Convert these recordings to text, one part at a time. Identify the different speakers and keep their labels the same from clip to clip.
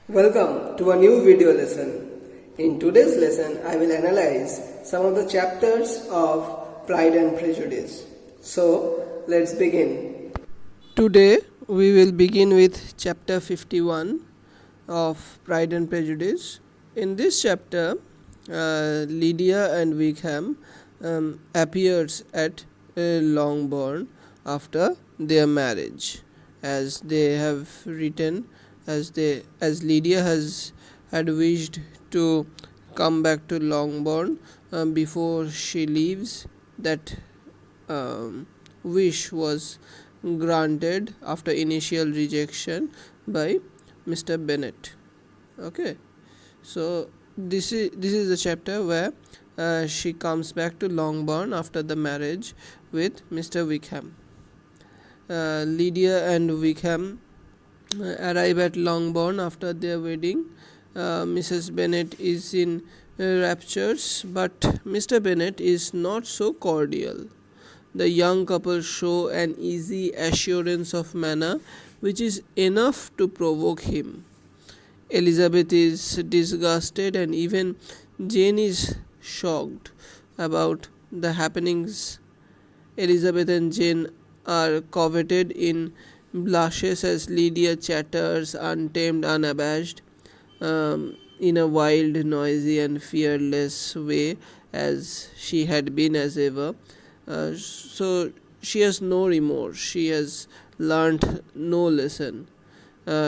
Speaker 1: Welcome to a new video lesson. In today's lesson, I will analyze some of the chapters of Pride and Prejudice. So, let's begin. Today, we will begin with chapter 51 of Pride and Prejudice. In this chapter, Lydia and Wickham appears at Longbourn after their marriage, as they have written, as Lydia had wished to come back to Longbourn before she leaves. That wish was granted after initial rejection by Mr. Bennet. Okay, so this is the chapter where she comes back to Longbourn after the marriage with Mr. Wickham. Lydia and Wickham arrive at Longbourn after their wedding. Mrs. Bennet is in raptures, but Mr. Bennet is not so cordial. The young couple show an easy assurance of manner which is enough to provoke him. Elizabeth is disgusted, and even Jane is shocked about the happenings. Elizabeth and Jane are coveted in blushes as Lydia chatters, untamed, unabashed, in a wild, noisy and fearless way, as she had been as ever. So she has no remorse, she has learnt no lesson.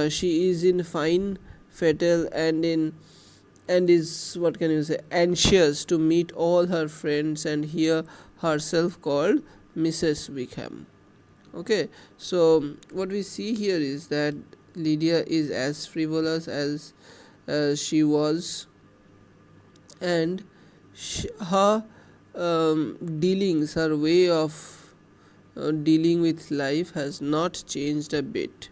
Speaker 1: She is in fine fettle and is, what can you say, anxious to meet all her friends and hear herself called Mrs. Wickham. Okay, so what we see here is that Lydia is as frivolous as she was, and her dealings, her way of dealing with life has not changed a bit.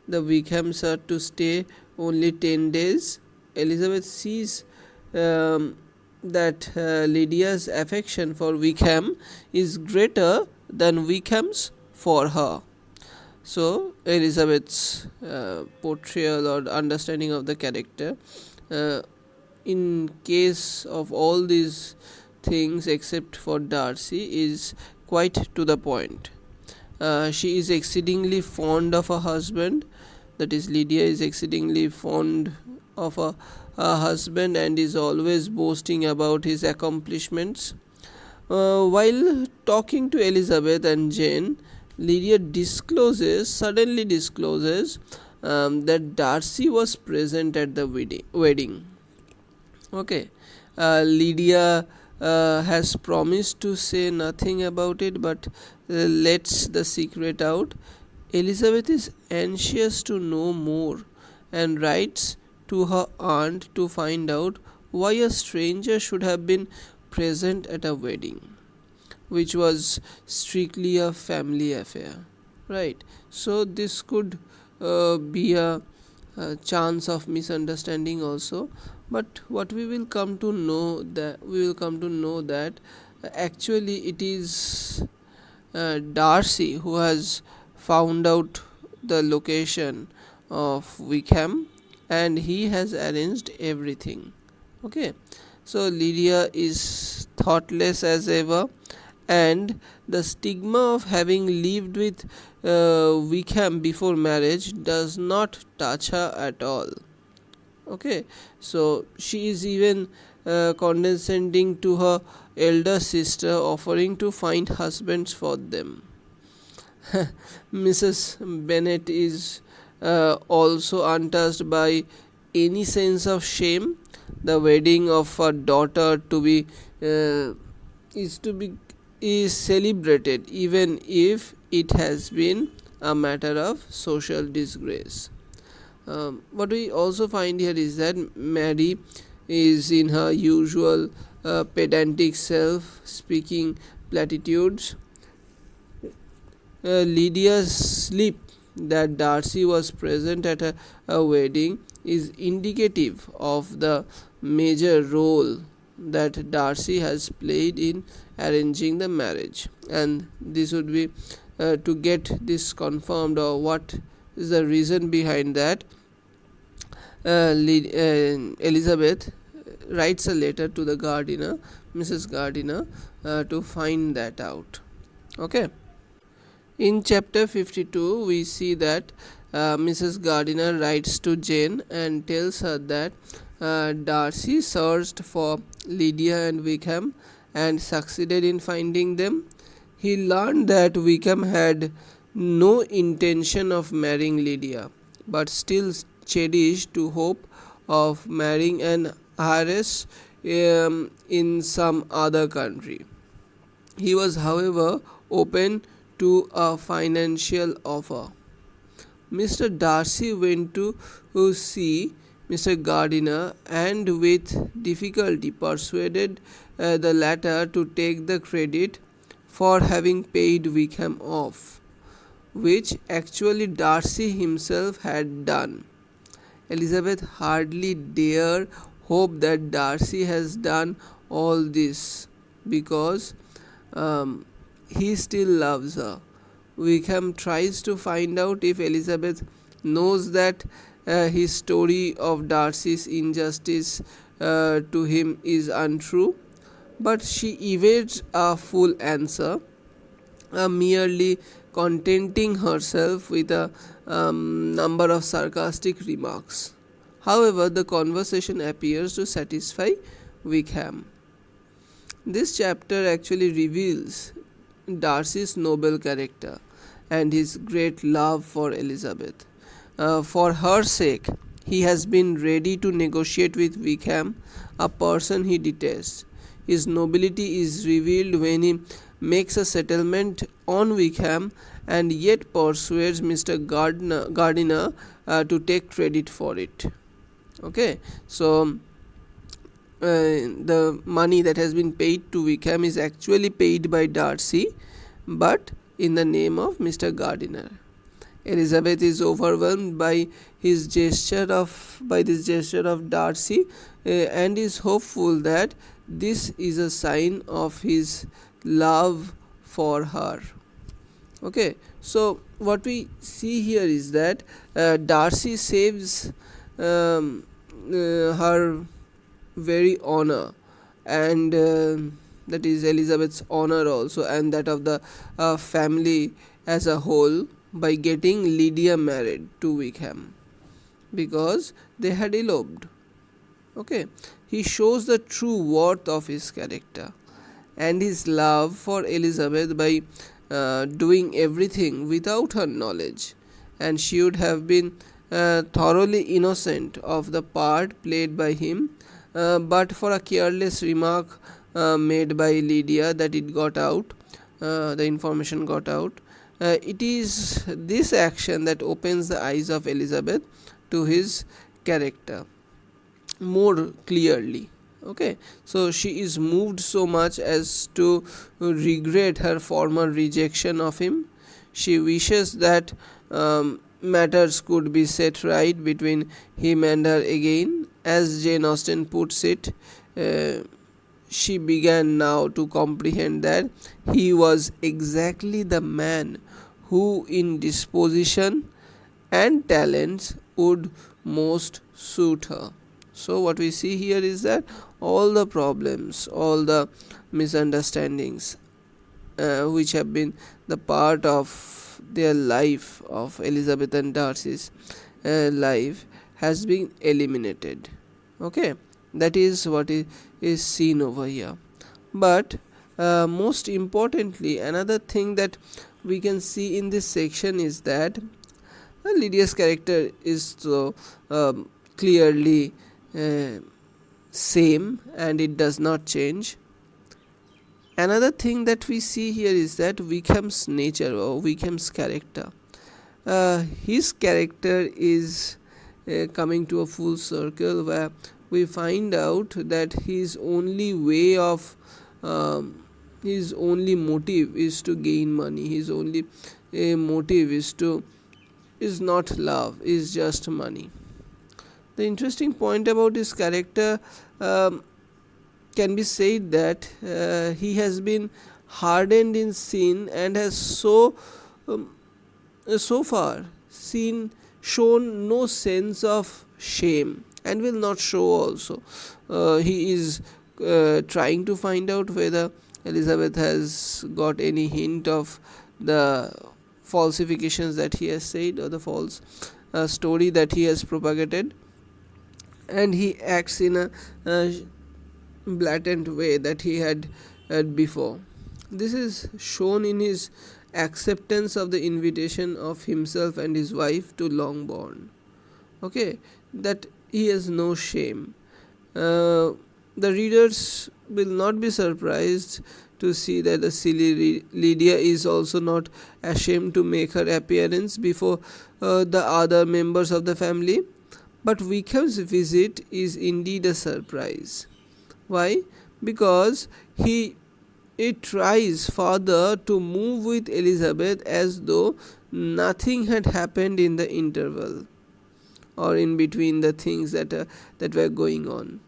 Speaker 1: The Wickhams are to stay only 10 days. Elizabeth sees that Lydia's affection for Wickham is greater than Wickham's for her. So Elizabeth's portrayal or understanding of the character, in case of all these things except for Darcy, is quite to the point. She is exceedingly fond of her husband, that is, Lydia is exceedingly fond of her husband and is always boasting about his accomplishments. While talking to Elizabeth and Jane, Lydia suddenly discloses that Darcy was present at the wedding. Okay, Lydia has promised to say nothing about it, but lets the secret out. Elizabeth is anxious to know more and writes to her aunt to find out why a stranger should have been present at a wedding, which was strictly a family affair, right? So this could be a chance of misunderstanding also, but what we will come to know that actually it is Darcy who has found out the location of Wickham, and he has arranged everything. Okay, so Lydia is thoughtless as ever, and the stigma of having lived with Wickham before marriage does not touch her at all. Okay, so she is even condescending to her elder sister, offering to find husbands for them. Mrs. Bennet is also untouched by any sense of shame. The wedding of her daughter is celebrated, even if it has been a matter of social disgrace. What we also find here is that Mary is in her usual pedantic self, speaking platitudes. Lydia's slip that Darcy was present at a wedding is indicative of the major role that Darcy has played in arranging the marriage, and this would be to get this confirmed, or what is the reason behind that. Elizabeth writes a letter to the gardener, Mrs. Gardiner, to find that out. Okay. In chapter 52, we see that Mrs. Gardiner writes to Jane and tells her that Darcy searched for Lydia and Wickham and succeeded in finding them. He learned that Wickham had no intention of marrying Lydia, but still cherished to hope of marrying an heiress in some other country. He was, however, open to a financial offer. Mr. Darcy went to see Mr. Gardiner and with difficulty persuaded the latter to take the credit for having paid Wickham off, which actually Darcy himself had done. Elizabeth hardly dare hope that Darcy has done all this because he still loves her. Wickham tries to find out if Elizabeth knows that his story of Darcy's injustice to him is untrue, but she evades a full answer, merely contenting herself with a number of sarcastic remarks. However, the conversation appears to satisfy Wickham. This chapter actually reveals Darcy's noble character and his great love for Elizabeth. For her sake, he has been ready to negotiate with Wickham, a person he detests. His nobility is revealed when he makes a settlement on Wickham and yet persuades Mr. Gardiner to take credit for it. Okay, so the money that has been paid to Wickham is actually paid by Darcy, but in the name of Mr. Gardiner. Elizabeth is overwhelmed by this gesture of Darcy and is hopeful that this is a sign of his love for her. Okay, so what we see here is that Darcy saves her very honor, and that is Elizabeth's honor also, and that of the family as a whole, by getting Lydia married to Wickham because they had eloped. Okay, he shows the true worth of his character and his love for Elizabeth by doing everything without her knowledge, and she would have been thoroughly innocent of the part played by him, but for a careless remark made by Lydia that it got out, the information got out. It is this action that opens the eyes of Elizabeth to his character more clearly. Okay, so she is moved so much as to regret her former rejection of him. She wishes that matters could be set right between him and her again. As Jane Austen puts it, she began now to comprehend that he was exactly the man who in disposition and talents would most suit her. So what we see here is that all the problems, all the misunderstandings which have been the part of their life, of Elizabeth and Darcy's life, has been eliminated. Okay, that is what is seen over here. But most importantly, another thing that we can see in this section is that Lydia's character is so clearly same, and it does not change. Another thing that we see here is that Wickham's nature or Wickham's character. His character is coming to a full circle, where we find out that his only way of his only motive is to gain money. His only motive is not love, is just money. The interesting point about his character can be said that he has been hardened in sin and has so far shown no sense of shame and will not show also. He is trying to find out whether Elizabeth has got any hint of the falsifications that he has said, or the false story that he has propagated, and he acts in a blatant way that he had before. This is shown in his acceptance of the invitation of himself and his wife to Longbourn. Okay, that he has no shame. The readers will not be surprised to see that the silly Lydia is also not ashamed to make her appearance before the other members of the family. But Wickham's visit is indeed a surprise. Why? Because it tries further to move with Elizabeth as though nothing had happened in the interval, or in between the things that were going on.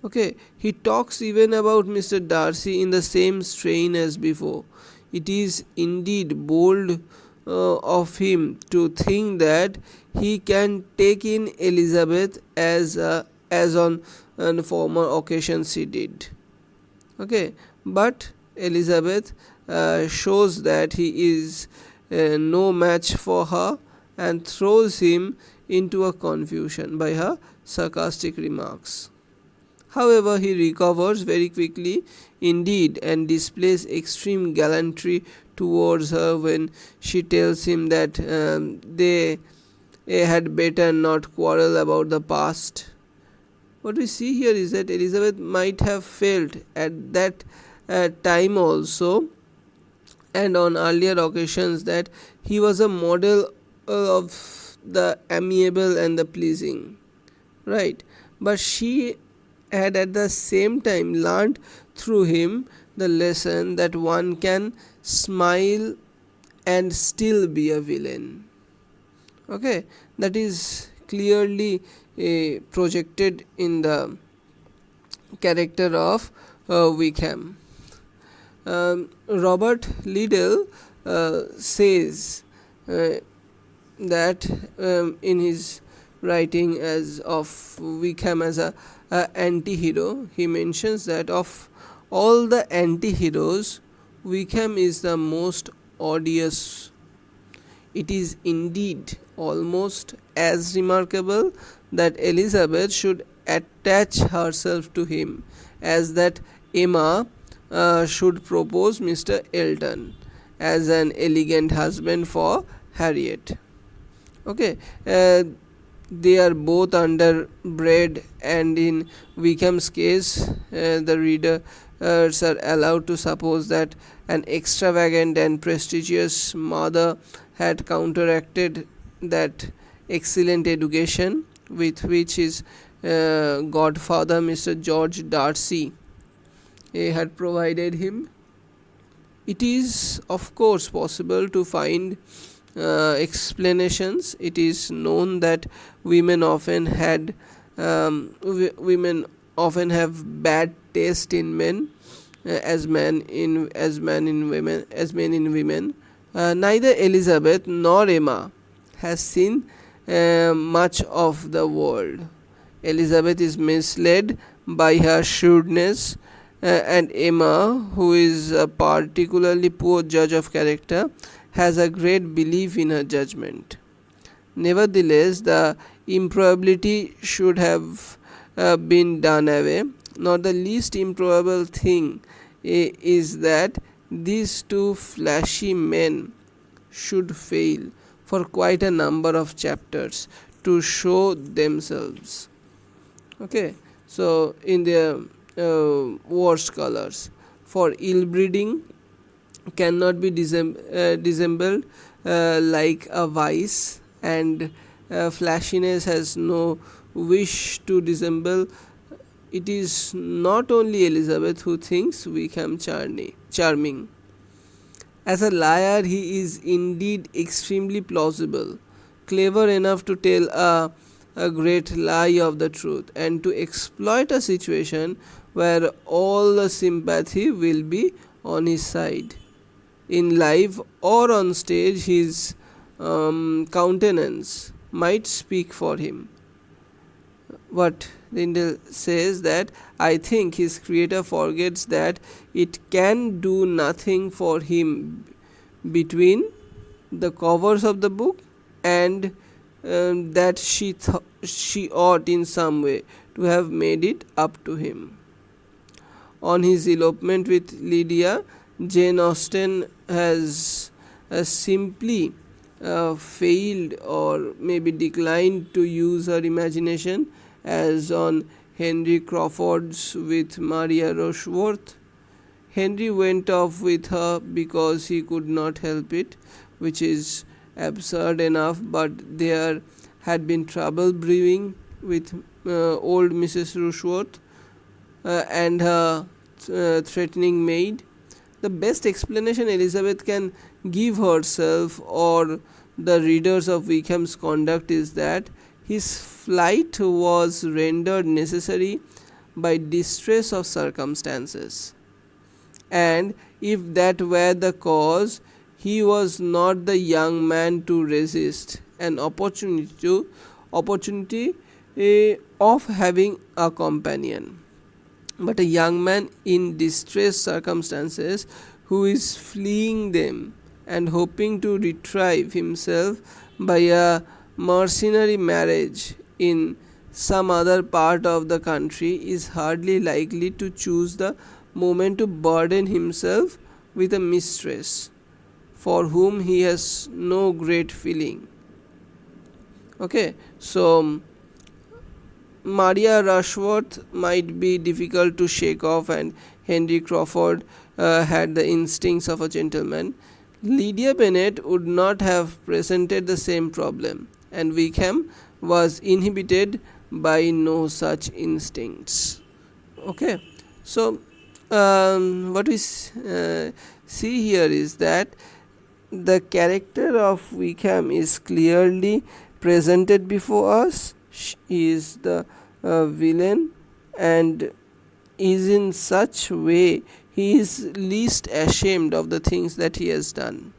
Speaker 1: Okay, he talks even about Mr. Darcy in the same strain as before. It is indeed bold of him to think that he can take in Elizabeth as on former occasions he did. Okay, but Elizabeth shows that he is no match for her and throws him into a confusion by her sarcastic remarks. However, he recovers very quickly indeed and displays extreme gallantry towards her when she tells him that they had better not quarrel about the past. What we see here is that Elizabeth might have felt at that time also, and on earlier occasions, that he was a model of the amiable and the pleasing, right? But she had at the same time learned through him the lesson that one can smile and still be a villain. Okay, that is clearly projected in the character of Wickham. Robert Liddell says that in his writing as of Wickham as a anti-hero, he mentions that of all the anti-heroes, Wickham is the most odious. It is indeed almost as remarkable that Elizabeth should attach herself to him as that Emma should propose Mr. Elton as an elegant husband for Harriet. Okay, they are both underbred, and in Wickham's case, the readers are allowed to suppose that an extravagant and prestigious mother had counteracted that excellent education with which his godfather, Mr. George Darcy, had provided him. It is, of course, possible to find explanations. It is known that women often have bad taste in men, as men in women. Neither Elizabeth nor Emma has seen much of the world. Elizabeth is misled by her shrewdness, and Emma, who is a particularly poor judge of character, has a great belief in her judgment. Nevertheless, the improbability should have been done away. Not the least improbable thing is that these two flashy men should fail for quite a number of chapters to show themselves. Okay, so in their worst colors, for ill breeding cannot be dissembled like a vice, and flashiness has no wish to dissemble. It is not only Elizabeth who thinks Wickham charming. As a liar, he is indeed extremely plausible, clever enough to tell a great lie of the truth, and to exploit a situation where all the sympathy will be on his side. In life or on stage, his countenance might speak for him. what Rindle says, that I think his creator forgets that it can do nothing for him between the covers of the book, and that she ought in some way to have made it up to him. On his elopement with Lydia, Jane Austen has simply failed or maybe declined to use her imagination, as on Henry Crawford's with Maria Rushworth. Henry went off with her because he could not help it, which is absurd enough, but there had been trouble brewing with old Mrs. Rushworth and her threatening maid. The best explanation Elizabeth can give herself or the readers of Wickham's conduct is that his flight was rendered necessary by distress of circumstances, and if that were the cause, he was not the young man to resist an opportunity of having a companion, but a young man in distressed circumstances who is fleeing them and hoping to retrieve himself by a mercenary marriage in some other part of the country is hardly likely to choose the moment to burden himself with a mistress for whom he has no great feeling. Okay, so Maria Rushworth might be difficult to shake off, and Henry Crawford had the instincts of a gentleman. Lydia Bennet would not have presented the same problem, and Wickham was inhibited by no such instincts. Okay, so what we see here is that the character of Wickham is clearly presented before us. He is the villain, and is in such way he is least ashamed of the things that he has done.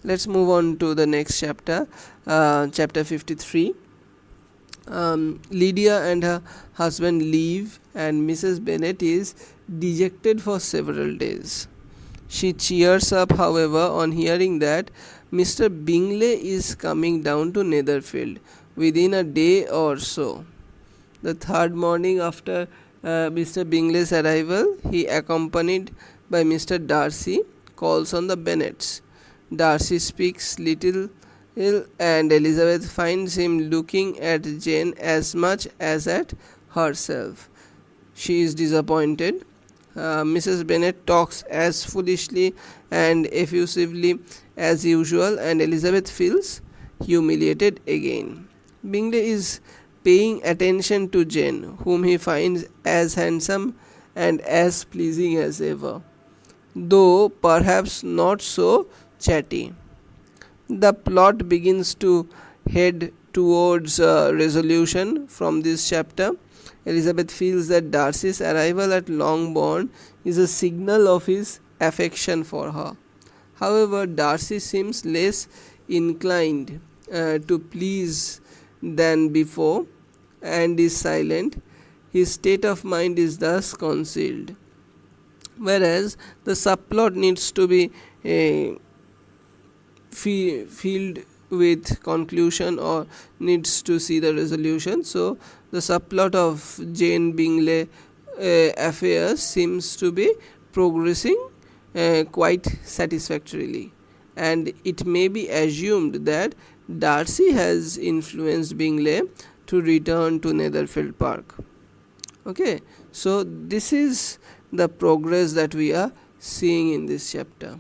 Speaker 1: Let's move on to the next chapter, chapter 53. Lydia and her husband leave, and Mrs. Bennet is dejected for several days. She cheers up, however, on hearing that Mr. Bingley is coming down to Netherfield within a day or so. The third morning after Mr. Bingley's arrival, he, accompanied by Mr. Darcy, calls on the Bennets. Darcy speaks little, and Elizabeth finds him looking at Jane as much as at herself. She is disappointed. Mrs. Bennet talks as foolishly and effusively as usual, and Elizabeth feels humiliated again. Bingley is paying attention to Jane, whom he finds as handsome and as pleasing as ever, though perhaps not so chatty. The plot begins to head towards resolution from this chapter. Elizabeth feels that Darcy's arrival at Longbourn is a signal of his affection for her. However, Darcy seems less inclined to please than before, and is silent. His state of mind is thus concealed, whereas the subplot needs to be filled with conclusion or needs to see the resolution. So the subplot of Jane Bingley affairs seems to be progressing quite satisfactorily, and it may be assumed that Darcy has influenced Bingley to return to Netherfield Park. Okay, so this is the progress that we are seeing in this chapter.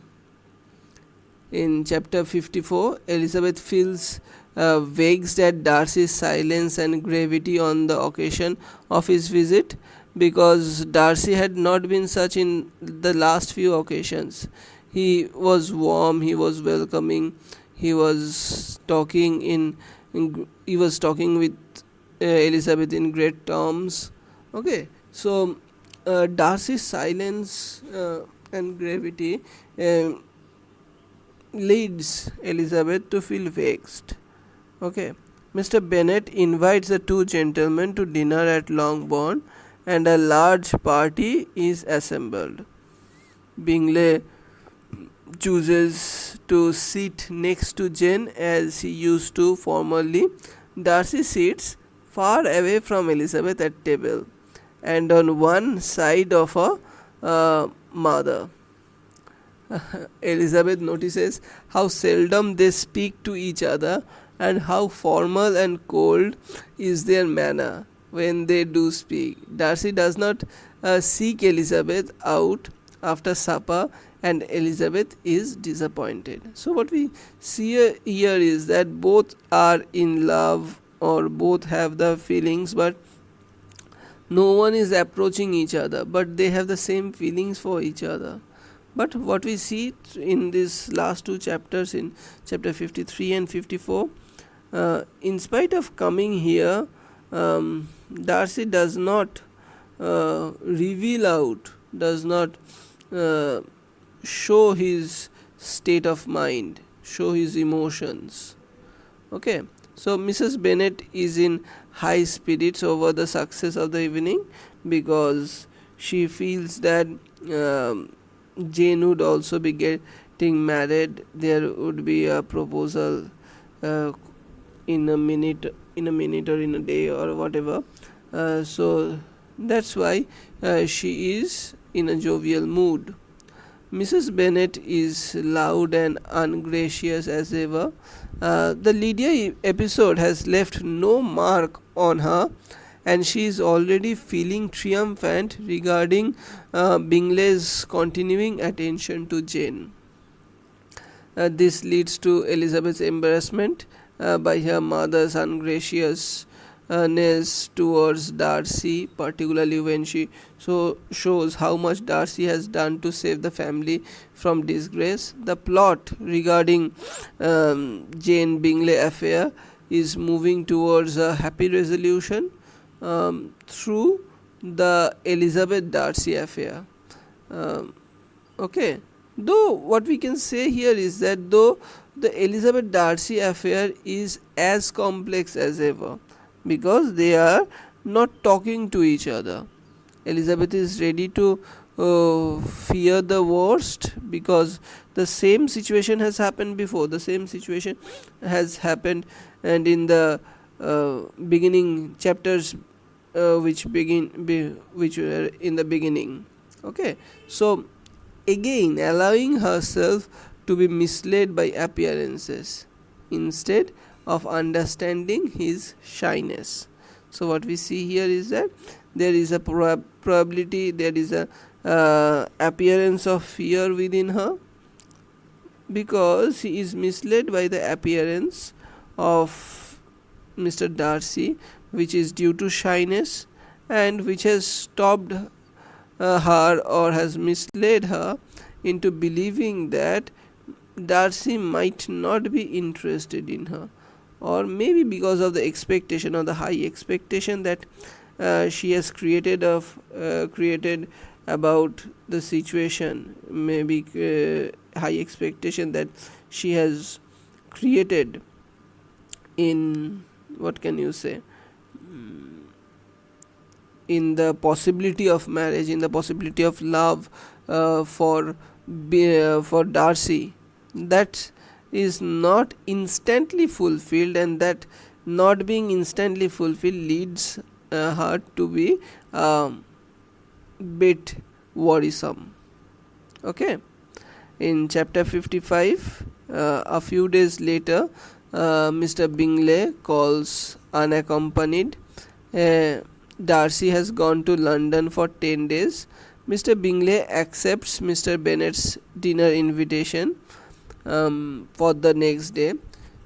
Speaker 1: In chapter 54, Elizabeth feels vexed at Darcy's silence and gravity on the occasion of his visit, because Darcy had not been such in the last few occasions. He was warm, he was welcoming, he was talking with Elizabeth in great terms. Okay, so Darcy's silence and gravity leads Elizabeth to feel vexed. Okay, Mr. Bennet invites the two gentlemen to dinner at Longbourn, and a large party is assembled. Bingley chooses to sit next to Jane as he used to formerly. Darcy sits far away from Elizabeth at table, and on one side of her mother. Elizabeth notices how seldom they speak to each other, and how formal and cold is their manner when they do speak. Darcy does not seek Elizabeth out after supper, and Elizabeth is disappointed. So what we see here is that both are in love, or both have the feelings, but no one is approaching each other, but they have the same feelings for each other. But what we see in these last two chapters, in chapter 53 and 54, in spite of coming here, Darcy does not reveal out, does not show his state of mind, show his emotions. Okay, so Mrs. Bennet is in high spirits over the success of the evening, because she feels that Jane would also be getting married. There would be a proposal in a minute or in a day or whatever. So that's why she is in a jovial mood. Mrs. Bennet is loud and ungracious as ever. The Lydia episode has left no mark on her, and she is already feeling triumphant regarding Bingley's continuing attention to Jane. This leads to Elizabeth's embarrassment by her mother's ungraciousness towards Darcy, particularly when she shows how much Darcy has done to save the family from disgrace. The plot regarding Jane Bingley affair is moving towards a happy resolution through the Elizabeth Darcy affair. Okay, though what we can say here is that though the Elizabeth Darcy affair is as complex as ever, because they are not talking to each other. Elizabeth is ready to fear the worst, because the same situation has happened before, the same situation has happened, and in the beginning chapters which were in the beginning. Okay, so again allowing herself to be misled by appearances instead of understanding his shyness. So what we see here is that there is a probability, there is a appearance of fear within her, because he is misled by the appearance of Mr. Darcy, which is due to shyness, and which has stopped her, or has misled her into believing that Darcy might not be interested in her, or maybe because of the expectation, or the high expectation that she has created about the situation, maybe high expectation that she has created in, what can you say, in the possibility of marriage, in the possibility of love for Darcy, that is not instantly fulfilled, and that not being instantly fulfilled leads her to be bit worrisome. Okay, in chapter 55, a few days later, Mr. Bingley calls unaccompanied. Darcy has gone to London for 10 days. Mr. Bingley accepts Mr. Bennet's dinner invitation for the next day.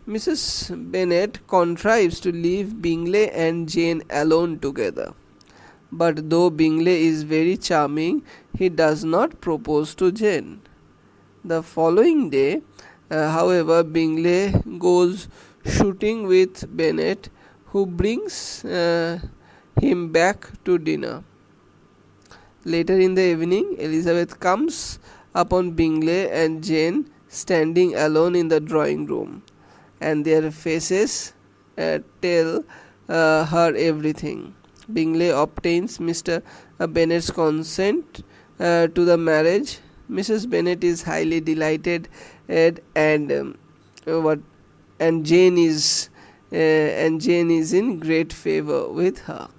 Speaker 1: Mrs. Bennet contrives to leave Bingley and Jane alone together. But though Bingley is very charming, he does not propose to Jane. The following day, however, Bingley goes shooting with Bennet, who brings him back to dinner. Later in the evening, Elizabeth comes upon Bingley and Jane standing alone in the drawing room, and their faces tell her everything. Bingley obtains Mr. Bennet's consent to the marriage. Mrs. Bennet is highly delighted, and what and Jane is in great favor with her.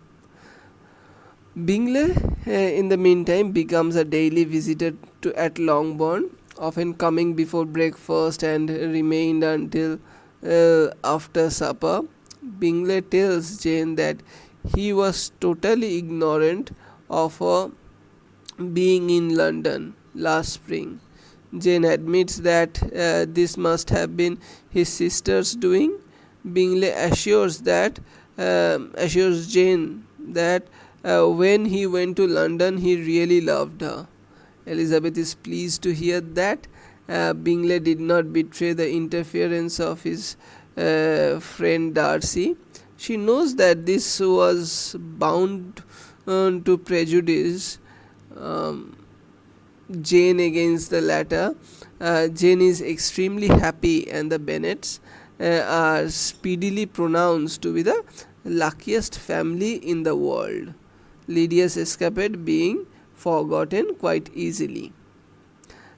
Speaker 1: Bingley, in the meantime, becomes a daily visitor at Longbourn, often coming before breakfast and remained until after supper. Bingley tells Jane that he was totally ignorant of her being in London last spring. Jane admits that this must have been his sister's doing. Bingley assures Jane that when he went to London, he really loved her. Elizabeth is pleased to hear that. Bingley did not betray the interference of his friend Darcy. She knows that this was bound to prejudice Jane against the latter. Jane is extremely happy, and the Bennets are speedily pronounced to be the luckiest family in the world, Lydia's escapade being forgotten quite easily.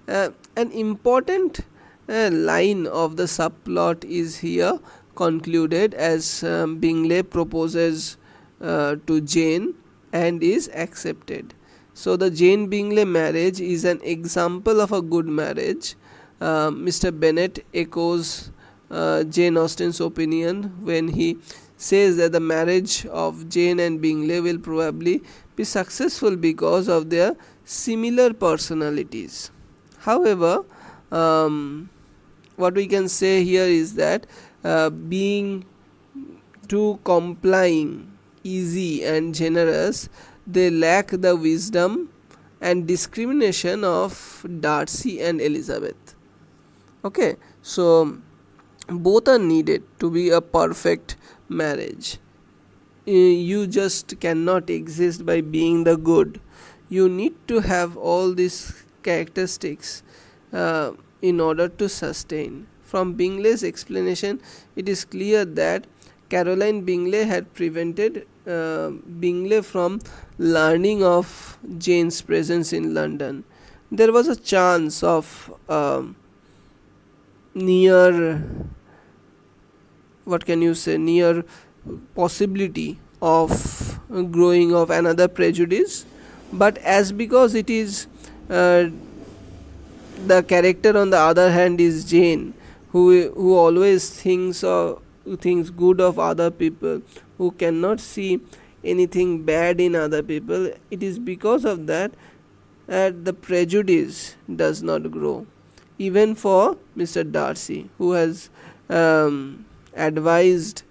Speaker 1: An important line of the subplot is here concluded as Bingley proposes to Jane and is accepted. So the Jane Bingley marriage is an example of a good marriage. Mr. Bennet echoes Jane Austen's opinion when he says that the marriage of Jane and Bingley will probably be successful because of their similar personalities. However, what we can say here is that being too complying, easy and generous, they lack the wisdom and discrimination of Darcy and Elizabeth. Okay, so both are needed to be a perfect marriage. You just cannot exist by being the good. You need to have all these characteristics in order to sustain. From Bingley's explanation, it is clear that Caroline Bingley had prevented Bingley from learning of Jane's presence in London. There was a chance of near possibility of growing of another prejudice, but as because it is the character on the other hand is Jane, who always thinks good of other people, who cannot see anything bad in other people. It is because of that the prejudice does not grow, even for Mr. Darcy, who has advised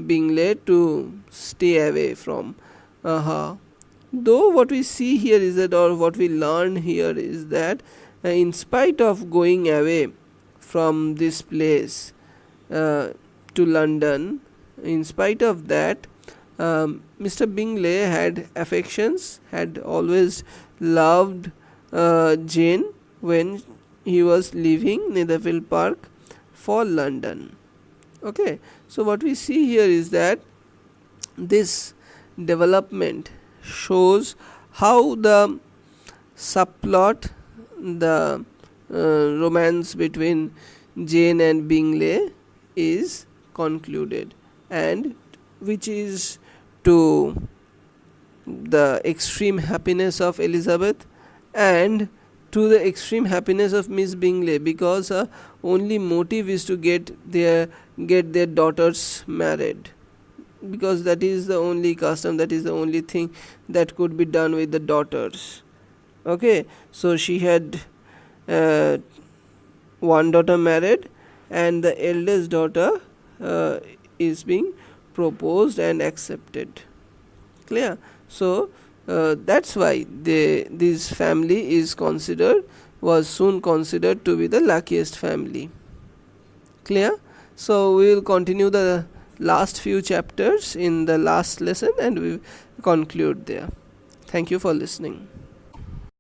Speaker 1: Bingley to stay away from her. Though what we see here is that, or what we learn here is that in spite of going away from this place to London, in spite of that, Mr. Bingley had affections, had always loved Jane when he was leaving Netherfield Park for London. Okay, so what we see here is that this development shows how the subplot, the romance between Jane and Bingley is concluded, and which is to the extreme happiness of Elizabeth and to the extreme happiness of Miss Bingley, because her only motive is to get their daughters married, because that is the only custom, that is the only thing that could be done with the daughters. Okay, so she had one daughter married, and the eldest daughter is being proposed and accepted. Clear? So that's why this family was soon considered to be the luckiest family. Clear? So we will continue the last few chapters in the last lesson, and we conclude there. Thank you for listening.